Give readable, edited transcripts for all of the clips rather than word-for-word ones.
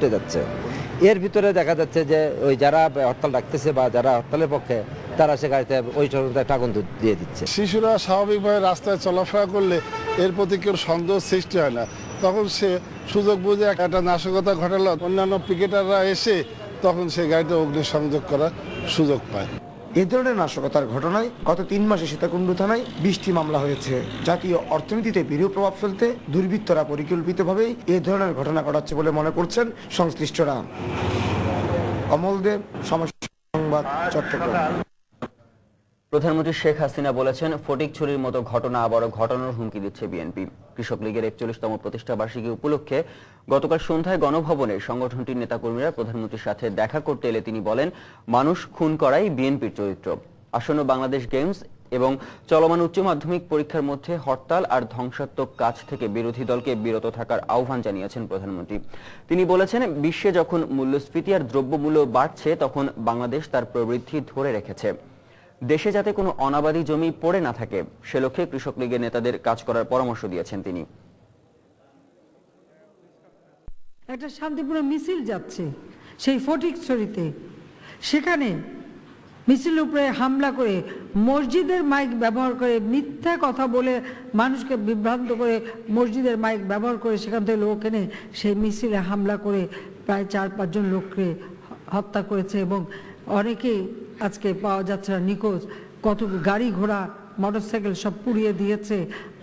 ঘটে যাচ্ছে। এর ভিতরে দেখা যাচ্ছে যে ওই যারা হরতাল ডাকতেছে বা যারা হরতালের পক্ষে তারা সে গাড়িতে ওই সময় একটা আগুন দিয়ে দিচ্ছে। শিশুরা স্বাভাবিকভাবে রাস্তায় চলাফেরা করলে এর প্রতি কেউ সন্দেহ সৃষ্টি হয় না, তখন সে সুযোগ বুঝে একটা নাশকতা ঘটালো, অন্যান্য পিকেটাররা এসে তখন সে গাড়িতে অগ্নিসংযোগ করার সুযোগ পায়। এ ধরনের নাশকতার ঘটনায় গত 3 মাসে সীতাকুণ্ড থানায় 20টি মামলা হয়েছে। জাতীয় অর্থনীতিতে বিরূপ প্রভাব ফেলতে দুর্বৃত্তরা পরিকল্পিতভাবেই এ ধরনের ঘটনা ঘটাচ্ছে বলে মনে করছেন সংশ্লিষ্টরা। অমল দেব, সমস্যা সংবাদ, চট্টগ্রাম। প্রধানমন্ত্রী শেখ হাসিনা বলেছেন, ফটিকছড়ির মতো ঘটনা আবারও ঘটানোর হুমকি দিচ্ছে বিএনপি। কৃষক লীগের 41তম প্রতিষ্ঠা বার্ষিকী উপলক্ষে গতকাল সন্ধ্যায় গণভবনে সংগঠনটির নেতাকর্মীরা প্রধানমন্ত্রীর সাথে দেখা করতে এলে তিনি বলেন, মানুষ খুন করাই বিএনপির চরিত্র। আসন্ন বাংলাদেশ গেমস এবং চলমান উচ্চ মাধ্যমিক পরীক্ষার মধ্যে হরতাল আর ধ্বংসাত্মক কাজ থেকে বিরোধী দলকে বিরত থাকার আহ্বান জানিয়েছেন প্রধানমন্ত্রী। তিনি বলেছেন, বিশ্বে যখন মূল্যস্ফীতি আর দ্রব্যমূল্য বাড়ছে তখন বাংলাদেশ তার প্রবৃদ্ধি ধরে রেখেছে। দেশে যাতে কোনো অনাবাদী জমি পড়ে না থাকে সে লক্ষ্যে কৃষক লীগের নেতাদের কাজ করার পরামর্শ দিয়েছেন তিনি। একটা শান্তিপূর্ণ মিছিল যাচ্ছে সেই ফটিকছড়িতে, সেখানে মিছিলের উপরে হামলা করে মসজিদের মাইক ব্যবহার করে মিথ্যা কথা বলে মানুষকে বিভ্রান্ত করে মসজিদের মাইক ব্যবহার করে সেখান থেকে লোক এনে সেই মিছিলে হামলা করে প্রায় 4-5 জন লোককে হত্যা করেছে এবং অনেকেই আজকে পাওয়া যাচ্ছে না, নিখোঁজ। কত গাড়ি ঘোড়া মোটরসাইকেল সব পুড়িয়ে দিয়েছে।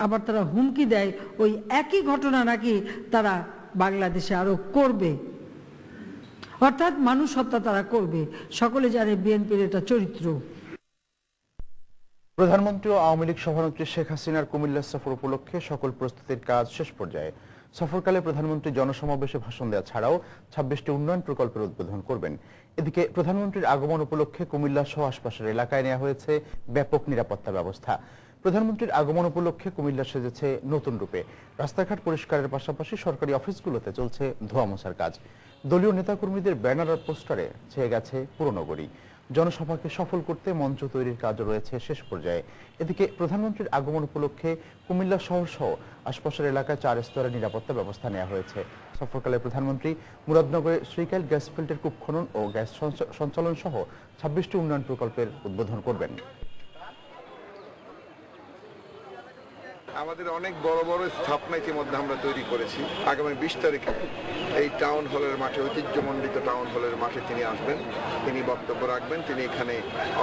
আবার তারা হুমকি দেয় ওই একই ঘটনা নাকি তারা বাংলাদেশে আরো করবে, অর্থাৎ মানুষ হত্যা তারা করবে। সকলে জানে বিএনপির এটা চরিত্র। প্রধানমন্ত্রী ও আওয়ামী লীগ সভানেত্রী শেখ হাসিনার কুমিল্লা সফর উপলক্ষে সকল প্রস্তুতির কাজ শেষ পর্যায়ে। সফরকালে প্রধানমন্ত্রী জনসমাবেশে ভাষণ দেওয়া ছাড়াও 26টি উন্নয়ন প্রকল্পের উদ্বোধন করবেন। এদিকে প্রধানমন্ত্রীর আগমন উপলক্ষে কুমিল্লা সহ আশপাশের এলাকায় নেওয়া হয়েছে ব্যাপক নিরাপত্তা ব্যবস্থা। প্রধানমন্ত্রীর আগমন উপলক্ষে কুমিল্লা সেজেছে নতুন রূপে। রাস্তাঘাট পরিষ্কারের পাশাপাশি সরকারি অফিসগুলোতে চলছে ধোয়া মোছার কাজ। দলীয় নেতাকর্মীদের ব্যানার আর পোস্টারে ছেয়ে গেছে পুরো নগরী। জনসভাকে সফল করতে মঞ্চ তৈরির কাজও রয়েছে শেষ পর্যায়ে। এদিকে প্রধানমন্ত্রীর আগমন উপলক্ষে কুমিল্লা শহর সহ আশপাশের এলাকায় 4 স্তরের নিরাপত্তা ব্যবস্থা নেওয়া হয়েছে। সফরকালে প্রধানমন্ত্রী মুরাদনগরে শ্রীকাইল গ্যাস ফিল্ডের কূপ খনন ও গ্যাস সঞ্চালন সহ 26টি উন্নয়ন প্রকল্পের উদ্বোধন করবেন। আমাদের অনেক বড় বড় স্থাপনা ইতিমধ্যে আমরা তৈরি করেছি। আগামী 20 তারিখে এই টাউন হলের মাঠে, ঐতিহ্যমণ্ডিত টাউন হলের মাঠে তিনি আসবেন, তিনি বক্তব্য রাখবেন, তিনি এখানে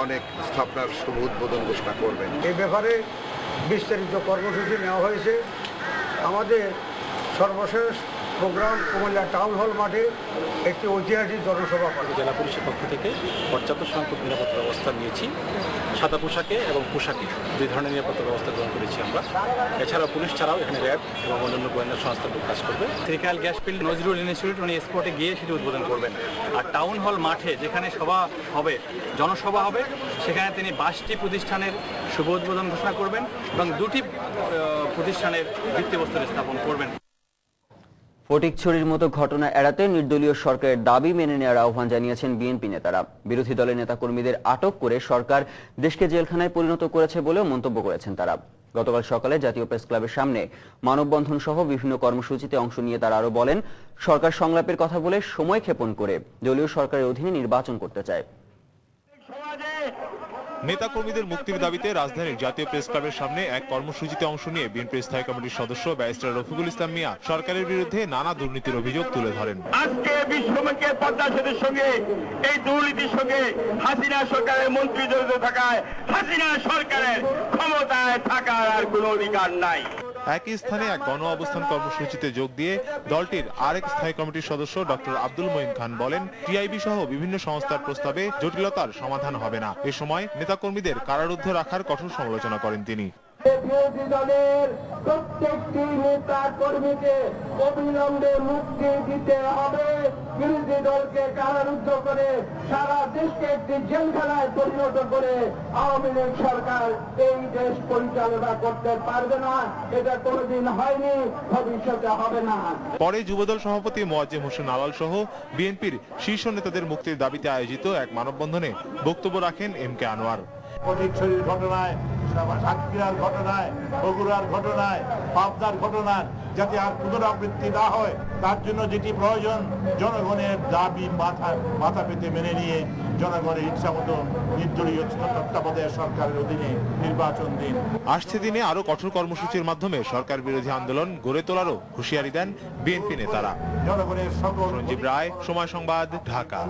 অনেক স্থাপনার শুভ উদ্বোধন ঘোষণা করবেন। এই ব্যাপারে বিস্তারিত কর্মসূচি নেওয়া হয়েছে। আমাদের সর্বশেষ প্রোগ্রাম কুমিল্লা টাউন হল মাঠে একটি ঐতিহাসিক জনসভা করে। জেলা পুলিশের পক্ষ থেকে পর্যাপ্ত সংখ্যক নিরাপত্তা ব্যবস্থা নিয়েছি। সাদা পোশাকে এবং পোশাকে 2 ধরনের নিরাপত্তা ব্যবস্থা গ্রহণ করেছি আমরা। এছাড়াও পুলিশ ছাড়াও এখানে র্যাব এবং অন্যান্য গোয়েন্দা সংস্থা কাজ করবে। Srikail gas field Nazrul institute উনি স্পটে গিয়ে সেটি উদ্বোধন করবেন। আর টাউন হল মাঠে যেখানে সভা হবে, জনসভা হবে, সেখানে তিনি 22টি প্রতিষ্ঠানের শুভ উদ্বোধন ঘোষণা করবেন এবং 2টি প্রতিষ্ঠানের ভিত্তিপ্রস্তর স্থাপন করবেন। ফটিকছড়ির মতো ঘটনা এড়াতে নির্দলীয় সরকারের দাবি মেনে নেওয়ার আহ্বান জানিয়েছেন বিএনপি নেতারা। বিরোধী দলের নেতাকর্মীদের আটক করে সরকার দেশকে জেলখানায় পরিণত করেছে বলেও মন্তব্য করেছেন তারা। গতকাল সকালে জাতীয় প্রেস ক্লাবের সামনে মানববন্ধন সহ বিভিন্ন কর্মসূচিতে অংশ নিয়ে তারা আরো বলেন, সরকার সংলাপের কথা বলে সময় ক্ষেপণ করে দলীয় সরকারের অধীনে নির্বাচন করতে চায়। নেতাকর্মীদের মুক্তির দাবিতে রাজধানীর জাতীয় প্রেস ক্লাবের সামনে এক কর্মসূচিতে অংশ নিয়ে বিএনপি স্থায়ী কমিটির সদস্য ব্যারিস্টার রফিকুল ইসলাম মিয়া সরকারের বিরুদ্ধে নানা দুর্নীতির অভিযোগ তুলে ধরেন। আজকে বিশ্বব্যাংকের পদ্মা সেতুর সঙ্গে এই দুর্নীতির সঙ্গে হাসিনা সরকারের মন্ত্রী জড়িত থাকায় হাসিনা সরকারের ক্ষমতায় থাকার আর কোনো অধিকার নাই। একই স্থানে এক গণ অবস্থান কর্মসূচিতে যোগ দিয়ে দলটির আরেক স্থায়ী কমিটির সদস্য ডক্টর আব্দুল মঈন খান বলেন, টিআইবি সহ বিভিন্ন সংস্থার প্রস্তাবে জটিলতার সমাধান হবে না। এ সময় নেতাকর্মীদের কারারুদ্ধ রাখার কঠোর সমালোচনা করেন তিনি। বিরোধী দলের প্রত্যেকটি নেতা কর্মীকে অবিলম্বে মুক্তি দিতে হবে। বিরোধী দলকে কারারুদ্ধ করে সারা দেশকে একটি জেলখানায় পরিণত করে আওয়ামী লীগ সরকার এই দেশ পরিচালনা করতে পারবে না। এটা কোনোদিন হয়নি, ভবিষ্যতে হবে না। পরে যুবদল সভাপতি মোয়াজ্জেম হোসেন আলাল সহ বিএনপির শীর্ষ নেতাদের মুক্তির দাবিতে আয়োজিত এক মানববন্ধনে বক্তব্য রাখেন এম কে আনোয়ার। ফটিকছড়ির ঘটনায় সাতক্ষীরার ঘটনায়, বগুড়ার ঘটনায়, পাবনার ঘটনায় যাতে আর পুনরাবৃত্তি না হয় তার জন্য যেটি প্রয়োজন জনগণের দাবি মাথা পেতে মেনে নিয়ে জনগণের ইচ্ছা মতো নির্দলীয় তত্ত্বাবধায়ক সরকারের অধীনে নির্বাচন দিন। আসছে দিনে আরো কঠোর কর্মসূচির মাধ্যমে সরকার বিরোধী আন্দোলন গড়ে তোলারও হুঁশিয়ারি দেন বিএনপি নেতারা। জনগণের সকল। সঞ্জীব রায়, সময় সংবাদ, ঢাকা।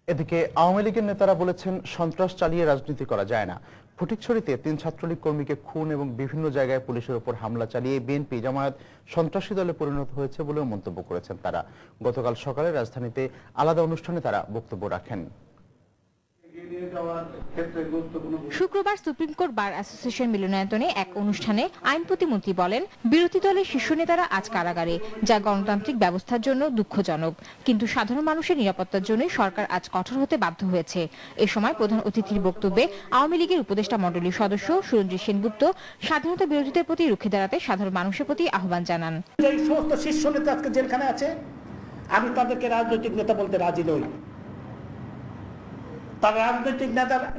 এদিকে আওয়ামী লীগের নেতারা বলেছেন সন্ত্রাস চালিয়ে রাজনীতি করা যায় না। ফটিকছড়িতে 3 ছাত্রলীগ কর্মীকে খুন এবং বিভিন্ন জায়গায় পুলিশের উপর হামলা চালিয়ে বিএনপি জামায়াত সন্ত্রাসী দলে পরিণত হয়েছে বলেও মন্তব্য করেছেন তারা। গতকাল সকালে রাজধানীতে আলাদা অনুষ্ঠানে তারা বক্তব্য রাখেন। শুক্রবার সুপ্রিম কোর্ট বার অ্যাসোসিয়েশন মিলনায়তনে এক অনুষ্ঠানে আইন প্রতিমন্ত্রী বলেন, বিরোধী দলের শীর্ষ নেতারা আজ কারাগারে, যা গণতান্ত্রিক ব্যবস্থার জন্য দুঃখজনক। কিন্তু সাধারণ মানুষের নিরাপত্তার জন্য সরকার আজ কঠোর হতে বাধ্য হয়েছে। এ সময় প্রধান অতিথির বক্তব্যে আওয়ামী লীগের উপদেষ্টা মণ্ডলীর সদস্য সুরঞ্জিত সেনগুপ্ত স্বাধীনতা বিরোধীদের প্রতি রুখে দাঁড়াতে সাধারণ মানুষের প্রতি আহ্বান জানান। এই সমস্ত শীর্ষ নেতা আজকে জেলখানে আছে, আমি তাদেরকে রাজনৈতিক নেতা বলতে রাজি নই। তারা রাজনৈতিক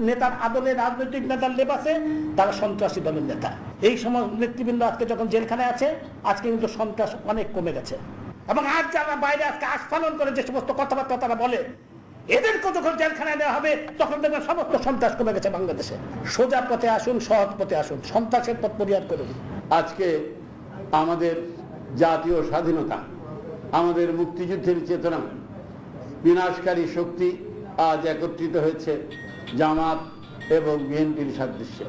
নেতার আদলে, রাজনৈতিক নেতার লেবাসে তারা সন্ত্রাসী দলের নেতা। এই সমস্ত নেতৃবৃন্দ আজকে যখন জেলখানে আছে, আজকে কিন্তু সন্ত্রাস অনেক কমে গেছে। এবং আজ যারা বাইরে আজকে আস্ফালন করে যে সমস্ত কথাবার্তা তারা বলে, এদেরকে যখন জেলখানায় নেওয়া হবে তখন দেখবেন সমস্ত সন্ত্রাস কমে গেছে বাংলাদেশে। সোজা পথে আসুন, সহজ পথে আসুন, সন্ত্রাসের পথ পরিহার করুন। আজকে আমাদের জাতীয় স্বাধীনতা, আমাদের মুক্তিযুদ্ধের চেতনা, বিনাশকারী শক্তি আজ একত্রিত হয়েছে জামাত এবং বিএনপির সাদৃশ্যে।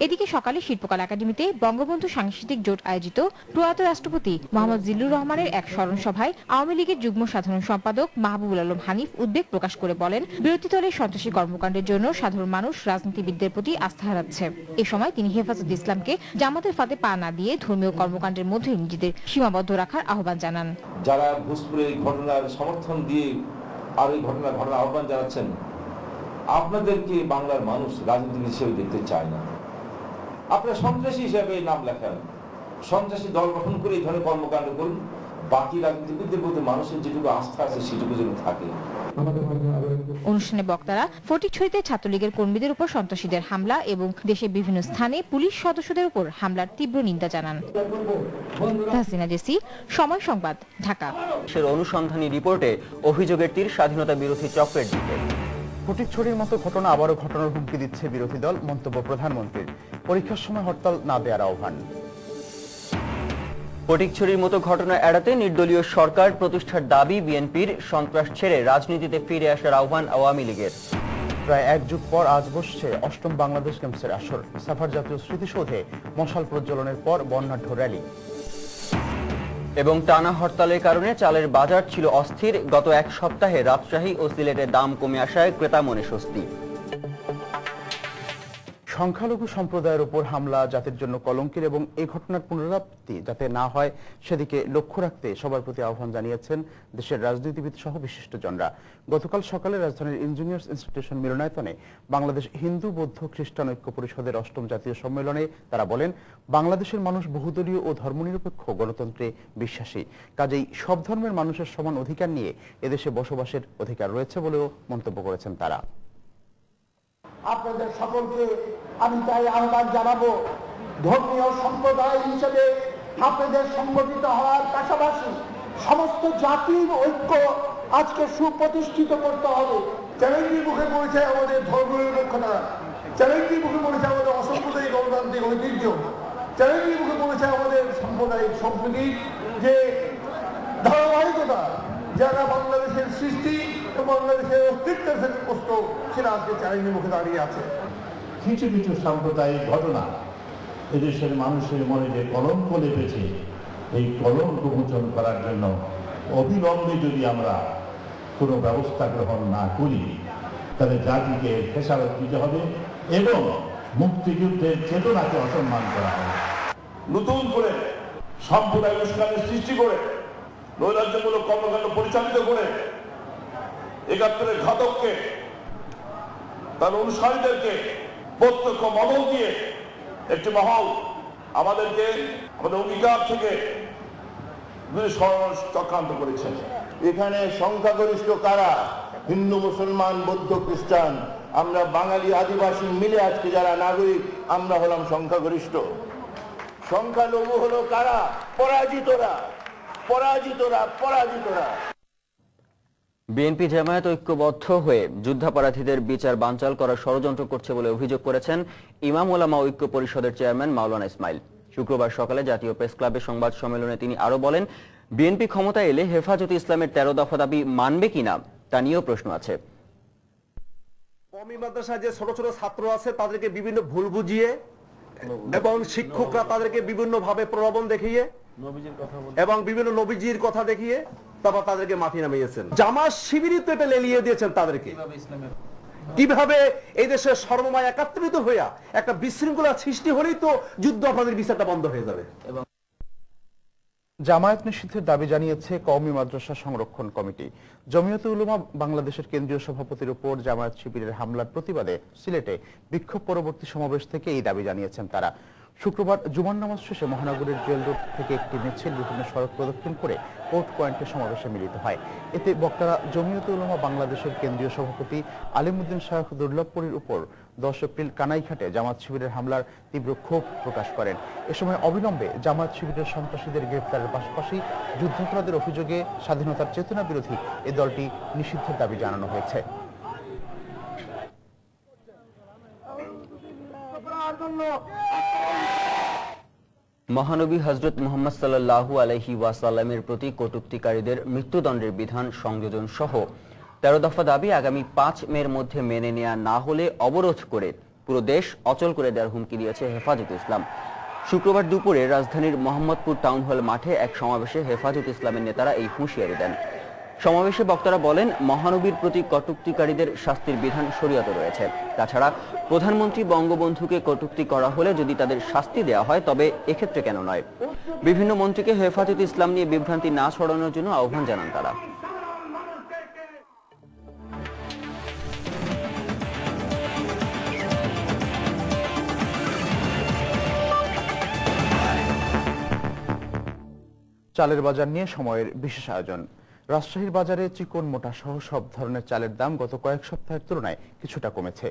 এদিকে সকালে শিল্পকলা একাডেমিতে বঙ্গবন্ধু সাংস্কৃতিক জোট আয়োজিত প্রয়াত রাষ্ট্রপতি মোহাম্মদ জিল্লুর রহমানের এক স্মরণ সভায় আওয়ামী লীগের যুগ্ম সাধারণ সম্পাদক মাহবুবুল আলম হানিফ উদ্বেগ প্রকাশ করে বলেন, বিরোধী দলের সন্ত্রাসী কর্মকাণ্ডের জন্য সাধারণ মানুষ রাজনীতিবিদদের প্রতি আস্থা হারাচ্ছে। এ সময় তিনি হেফাজত ইসলামকে জামাতের ফাঁদে পা না দিয়ে ধর্মীয় কর্মকাণ্ডের মধ্যে নিজেদের সীমাবদ্ধ রাখার আহ্বান জানান। যারা ভোজপুরের এই ঘটনার সমর্থন দিয়ে আর এই ঘটনার আহ্বান জানাচ্ছেন, আপনাদেরকে বাংলার মানুষ রাজনীতিবিদ হিসেবে দেখতে চায় না। আপনারা সন্ত্রাসী হিসেবে নাম লেখান, সন্ত্রাসী দল গঠন করে এই ধরনের কর্মকাণ্ড করুন। বাকি রাজনীতিবিদদের মধ্যে মানুষের যেটুকু আস্থা আছে সেটুকু যেন থাকে। অনুষ্ঠানে বক্তারা ফটিকছড়িতে ছাত্রলীগের কর্মীদের উপর সন্ত্রাসীদের হামলা এবং দেশের বিভিন্ন স্থানে পুলিশ সদস্যদের উপর হামলার তীব্র নিন্দা জানান। তাহসিনা জেসি, সময় সংবাদ, ঢাকা। অনুসন্ধানী রিপোর্টে অভিযোগের তীর স্বাধীনতা বিরোধী চক্রের দিকে। ফটিকছড়ির মতো ঘটনা আবারও ঘটনার হুমকি দিচ্ছে বিরোধী দল। মন্তব্য প্রধানমন্ত্রীর। পরীক্ষার সময় হরতাল না দেওয়ার আহ্বান। ফটিকছড়ির মতো ঘটনা এড়াতে নির্দলীয় সরকার প্রতিষ্ঠার দাবি বিএনপির। সন্ত্রাস ছেড়ে রাজনীতিতে ফিরে আসার আহ্বান আওয়ামী লীগের। প্রায় 1 যুগ পর আজ বসছে 8ম বাংলাদেশ গেমসের আসর। সাভার জাতীয় স্মৃতিসৌধে মশাল প্রজ্বলনের পর বর্ণাঢ্য র্যালি। এবং টানা হরতালের কারণে চালের বাজার ছিল অস্থির। গত এক সপ্তাহে রাজশাহী ও সিলেটের দাম কমে আসায় ক্রেতা মনে স্বস্তি। সংখ্যালঘু সম্প্রদায়ের উপর হামলা জাতির জন্য কলঙ্কের এবং এই ঘটনার পুনরাবৃত্তি যাতে না হয় সেদিকে লক্ষ্য রাখতে সবার প্রতি আহ্বান জানিয়েছেন দেশের রাজনীতিবিদ সহ বিশিষ্টজনরা। গতকাল সকালে রাজধানীর ইঞ্জিনিয়ার্স ইনস্টিটিউশন মিলনায়তনে বাংলাদেশ হিন্দু বৌদ্ধ খ্রিস্টান ঐক্য পরিষদের 8ম জাতীয় সম্মেলনে তারা বলেন, বাংলাদেশের মানুষ বহুদলীয় ও ধর্মনিরপেক্ষ গণতন্ত্রে বিশ্বাসী। কাজেই সব ধর্মের মানুষের সমান অধিকার নিয়ে এদেশে বসবাসের অধিকার রয়েছে বলেও মন্তব্য করেছেন তারা। আপনাদের সকলকে আমি তাই আহ্বান জানাবো, ধর্মীয় সম্প্রদায় হিসেবে আপনাদের সংগঠিত হওয়ার পাশাপাশি সমস্ত জাতির ঐক্য আজকে সুপ্রতিষ্ঠিত করতে হবে। চ্যালেঞ্জের মুখে পড়েছে আমাদের ধর্মনিরপেক্ষতা, চ্যালেঞ্জের মুখে পড়েছে আমাদের অসাম্প্রদায়িক গণতান্ত্রিক ঐতিহ্য, চ্যালেঞ্জের মুখে পড়েছে আমাদের সাম্প্রদায়িক সম্প্রীতির যে ধারাবাহিকতা, যারা বাংলাদেশের সৃষ্টি এবং বাংলাদেশের অস্তিত্বের প্রশ্ন সেটা আজকে চ্যালেঞ্জের মুখে দাঁড়িয়ে আছে। কিছু কিছু সাম্প্রদায়িক ঘটনা এদেশের মানুষের মনে যে কলঙ্ক লেপেছে, এই কলঙ্ক মোচন করার জন্য অবিলম্বে যদি আমরা কোনো ব্যবস্থা গ্রহণ না করি তাহলে জাতিকে খেসারত দিতে হবে এবং মুক্তিযুদ্ধের চেতনাকে অসম্মান করা হবে। নতুন করে সাম্প্রদায়িক উস্কানির সৃষ্টি করে নৈরাজ্যমূলক কর্মকাণ্ড পরিচালিত করে ৭১-এর ঘাতককে তার অনুসারীদেরকে প্রত্যক্ষ মদল দিয়ে একটি মহল আমাদেরকে আমাদের অঙ্গীকার থেকে চক্রান্ত করেছে। এখানে সংখ্যাগরিষ্ঠ কারা? হিন্দু, মুসলমান, বৌদ্ধ, খ্রিস্টান আমরা বাঙালি আদিবাসী মিলে আজকে যারা নাগরিক, আমরা হলাম সংখ্যাগরিষ্ঠ। সংখ্যালঘু হলো কারা? পরাজিতরা, পরাজিতরা, পরাজিতরা। বিএনপি জামায়াত ঐক্যবদ্ধ হয়ে যুদ্ধাপরাধীদের বিচার বানচাল করার ষড়যন্ত্র করছে বলে অভিযোগ করেছেন ইমাম ওলামা ঐক্য পরিষদের চেয়ারম্যান মাওলানা ইসমাইল। শুক্রবার সকালে জাতীয় প্রেস ক্লাবে সংবাদ সম্মেলনে তিনি আরো বলেন, বিএনপি ক্ষমতায় এলে হেফাজতে ইসলামের 13 দফা দাবি মানবে কিনা তা নিয়েও প্রশ্ন আছে। কওমি মাদ্রাসায় যে ছোট ছোট ছাত্র আছে তাদেরকে বিভিন্ন ভুল বুঝিয়ে এবং শিক্ষকরা তাদেরকে বিভিন্ন ভাবে প্রলোভন দেখিয়ে এবং বিভিন্ন নবীজির কথা দেখিয়ে তারপর তাদেরকে মাঠে নামিয়েছেন। জামাত শিবিরই তো এটা লেলিয়ে দিয়েছেন তাদেরকে। কিভাবে এই দেশের সর্বময় একাত্রিত হইয়া একটা বিশৃঙ্খলা সৃষ্টি হলেই তো যুদ্ধ অপরাধের বিচারটা বন্ধ হয়ে যাবে। জামায়াত নিষিদ্ধের দাবি জানিয়েছে কওমি মাদ্রাসা সংরক্ষণ কমিটি। জমিয়তে উলামা বাংলাদেশের কেন্দ্রীয় সভাপতির উপর জামায়াত শিবিরের হামলার প্রতিবাদে সিলেটে বিক্ষোভ পরবর্তী সমাবেশ থেকে এই দাবি জানিয়েছেন তারা। শুক্রবার জুমার নামাজ শেষে মহানগরের জেল রোড থেকে একটি মিছিল বিভিন্ন সড়ক প্রদক্ষিণ করে কোর্ট পয়েন্টে সমাবেশে মিলিত হয়। এতে বক্তারা জমিয়তে উলামা বাংলাদেশের কেন্দ্রীয় সভাপতি আলিমউদ্দিন শাহ দুর্লভপুরীর উপর 10 এপ্রিল কানাইঘাটে জামাত শিবিরের হামলার তীব্র ক্ষোভ প্রকাশ করেন। এ সময় অবিলম্বে জামাত শিবিরের সন্ত্রাসীদের গ্রেফতারের পাশাপাশি যুদ্ধাপরাধের অভিযোগে স্বাধীনতার চেতনা বিরোধী এই দলটি নিষিদ্ধের দাবি জানানো হয়েছে। মহানবী হযরত মুহাম্মদ সাল্লাল্লাহু আলাইহি ওয়াসাল্লামের প্রতি কটূক্তিকারীদের মৃত্যুদণ্ডের বিধান সংযোজন সহ 13 দফা দাবি আগামী 5 মের মধ্যে মেনে নেওয়া না হলে অবরোধ করে পুরো দেশ অচল করে দেওয়ার হুমকি দিয়েছে হেফাজতে ইসলাম। শুক্রবার দুপুরে রাজধানীর মোহাম্মদপুর টাউন হল মাঠে এক সমাবেশে হেফাজতে ইসলামের নেতারা এই হুঁশিয়ারি দেন। সমাবেশে বক্তারা বলেন, মহানবীর প্রতি কটূক্তিকারীদের শাস্তির বিধান শরীয়তে রয়েছে। তাছাড়া প্রধানমন্ত্রী বঙ্গবন্ধুকে কটূক্তি করা হলে যদি তাদের শাস্তি দেওয়া হয় তবে এক্ষেত্রে কেন নয়। বিভিন্ন মন্ত্রীকে হেফাজতে ইসলাম নিয়ে বিভ্রান্তি না ছড়ানোর জন্য আহ্বান জানান তারা। চালের বাজার নিয়ে সময়ের বিশেষ আয়োজন। রাজশাহীর বাজারে চিকন মোটা সহ সব ধরনের চালের দাম গত কয়েক সপ্তাহের তুলনায় কিছুটা কমেছে।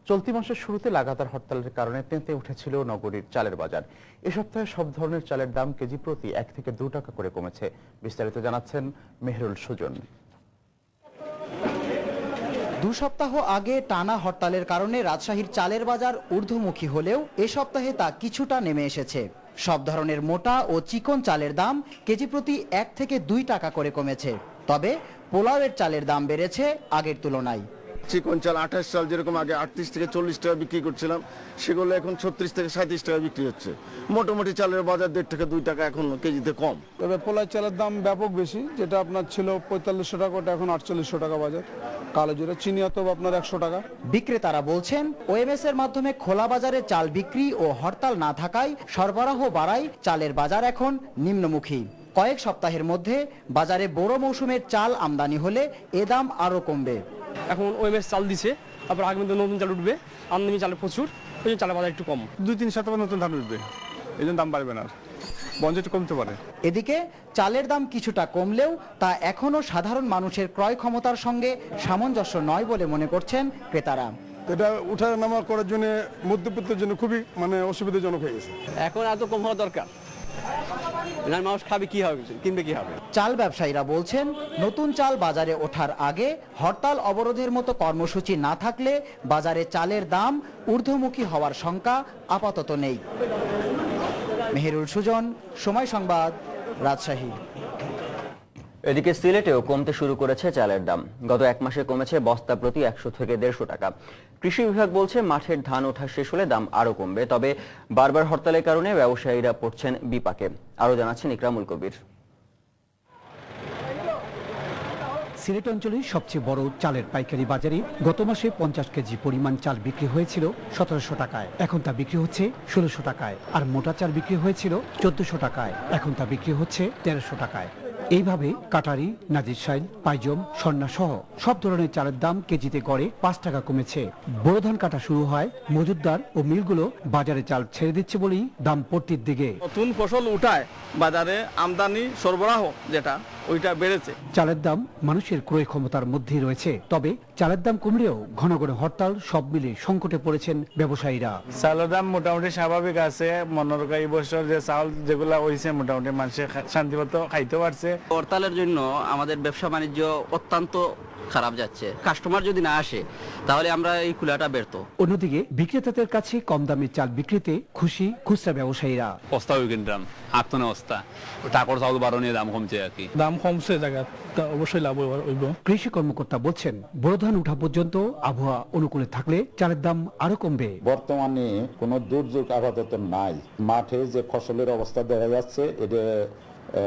চলতি মাসের শুরুতে লাগাতার হরতালের কারণে তেঁতে উঠেছিল নগরীর চালের বাজার। এ সপ্তাহে সব ধরনের চালের দাম কেজি প্রতি 1 থেকে 2 টাকা করে কমেছে। বিস্তারিত জানাচ্ছেন মেহরুল সুজন। 2 সপ্তাহ আগে টানা হরতালের কারণে রাজশাহীর চালের বাজার ঊর্ধ্বমুখী হলেও এ সপ্তাহে তা কিছুটা নেমে এসেছে। সব ধরনের মোটা ও চিকন চালের দাম কেজি প্রতি 1 থেকে 2 টাকা করে কমেছে। তবে পোলাওয়ের চালের দাম বেড়েছে আগের তুলনায়। চিকন চাল 28 চাল যেরকম আগে 38 থেকে 40 টাকা বিক্রি করছিলাম, সেগুলো এখন 36 থেকে 37 টাকা বিক্রি হচ্ছে। মোটামুটি চালের বাজার 1.5 থেকে 2 টাকা এখন কেজিতে কম। তবে পোলাও চালের দাম ব্যাপক বেশি, যেটা আপনার ছিল 4500 টাকা, ওটা এখন 4800 টাকা বাজার। কালো জিরা চিনি তো আপনার 100 টাকা। বিক্রেতারা বলছেন, ওএমএস এর মাধ্যমে খোলা বাজারে চাল বিক্রি ও হরতাল না থাকায় সরবরাহ বাড়ায় চালের বাজার এখন নিম্নমুখী। কয়েক সপ্তাহের মধ্যে বাজারে বড় মৌসুমের চাল আমদানি হলে এ দাম আরো কমবে। এখন ওএমএস চাল দিছে, তারপর আগামী দিনে নতুন চাল উঠবে, আমদানি চালে প্রচুর, ওই জন্য চালের বাজার একটু কম। 2-3 সপ্তাহ নতুন ধান উঠবে, এই জন্য দাম বাড়বে না, বঞ্চ একটু কমতে পারে। এদিকে চালের দাম কিছুটা কমলেও তা এখনো সাধারণ মানুষের ক্রয় ক্ষমতার সঙ্গে সামঞ্জস্য নয় বলে মনে করছেন ক্রেতারা। এটা উঠা নামা করার জন্য মধ্যবিত্তের জন্য খুবই অসুবিধাজনক হয়ে গেছে। এখন এত কম হওয়া দরকার, মানুষ খাবে কি হবে, কিনবে কি হবে। চাল ব্যবসায়ীরা বলছেন, নতুন চাল বাজারে ওঠার আগে হরতাল অবরোধের মতো কর্মসূচি না থাকলে বাজারে চালের দাম ঊর্ধ্বমুখী হওয়ার শঙ্কা আপাতত নেই। মেহেরুল সুজন, সময় সংবাদ, রাজশাহী। এদিকে সিলেটেও কমতে শুরু করেছে চালের দাম। গত 1 মাসে কমেছে বস্তা প্রতি 100 থেকে 150 টাকা। কৃষি বিভাগ বলছে, মাঠের ধান ওঠা শেষ হলে দাম আরো কমবে। তবে বারবার হরতালের কারণে ব্যবসায়ীরা পড়ছেন বিপাকে। আরো জানাচ্ছেন ইকরামুল কবির। সিলেট অঞ্চলের সবচেয়ে বড় চালের পাইকারি বাজারে গত মাসে 50 কেজি পরিমাণ চাল বিক্রি হয়েছিল 1700 টাকায়, এখন তা বিক্রি হচ্ছে 1600 টাকায়। আর মোটা চাল বিক্রি হয়েছিল 1400 টাকায়, এখন তা বিক্রি হচ্ছে 1300 টাকায়। এইভাবে কাটারি, নাজিরশাইল, পাইজম, স্বর্ণা সহ সব ধরনের চালের দাম কেজিতে গড়ে 5 টাকা কমেছে। বোরো ধান কাটা শুরু হয়, মজুতদার ও মিলগুলো বাজারে চাল ছেড়ে দিচ্ছে বলেই দাম পড়তির দিকে। নতুন ফসল উঠায় বাজারে আমদানি সরবরাহ যেটা ওইটা বেড়েছে। চালের দাম মানুষের ক্রয় ক্ষমতার মধ্যেই রয়েছে, তবে চালের দাম কমলেও ঘন ঘন হরতাল, সব মিলে সংকটে পড়েছেন ব্যবসায়ীরা। চালের দাম মোটামুটি স্বাভাবিক আছে, মনে রাখা এই বছর যে চাল যেগুলা হয়েছে মোটামুটি মানুষের শান্তিমতো খাইতে পারছে। হরতালের জন্য আমাদের ব্যবসা বাণিজ্য অত্যন্ত খারাপ যাচ্ছে, কাস্টমার যদি না আসে তাহলে আমরা এই খোলাটা ব্যর্থ। অন্যদিকে বিক্রেতাদের কাছে কম দামে চাল বিক্রিতে খুশি খুচরা ব্যবসায়ীরা। অস্তা হয়ে কিনতাম আত্মনে অস্তা টাকার চাউল বাড়ানোর দাম কমছে আর কি, দাম কমছে জায়গা অবশ্যই লাভ হইব। কৃষি কর্মকর্তা বলছেন বড় ধান উঠা পর্যন্ত আবহাওয়া অনুকূলে থাকলে চালের দাম আরো কমবে। বর্তমানে কোনো দুর্যোগ আপাতত নাই, মাঠে যে ফসলের অবস্থা দেখা যাচ্ছে এটা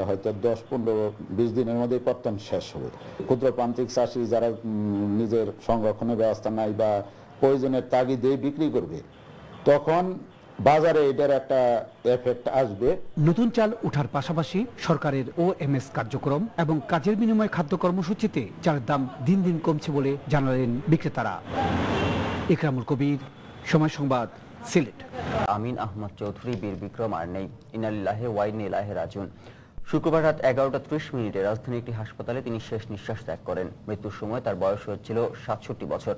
হয়তো 10-15-20 দিনের মধ্যে পতন শেষ হবে। ক্ষুদ্র প্রান্তিক চাষি যারা নিজের সংরক্ষণের ব্যবস্থা নাই বা প্রয়োজনের তাগিদে বিক্রি করবে, তখন বাজারে এটার একটা এফেক্ট আসবে। নতুন চাল উঠার পাশাপাশি সরকারের OMS কার্যক্রম এবং কাজের বিনিময়ে খাদ্য কর্মসূচিতে চালের দাম দিন দিন কমছে বলে জানালেন বিক্রেতারা। ইকরামুল কবির, সময় সংবাদ, সিলেট। আমিন আহমদ চৌধুরী বীর বিক্রম আর নেই, ইন্না লিল্লাহি ওয়া ইন্না ইলাইহি রাজিউন। শুক্রবার রাত 11:30 রাজধানীর একটি হাসপাতালে তিনি শেষ নিঃশ্বাস ত্যাগ করেন। মৃত্যুর সময় তার বয়স হয়েছিল 67 বছর।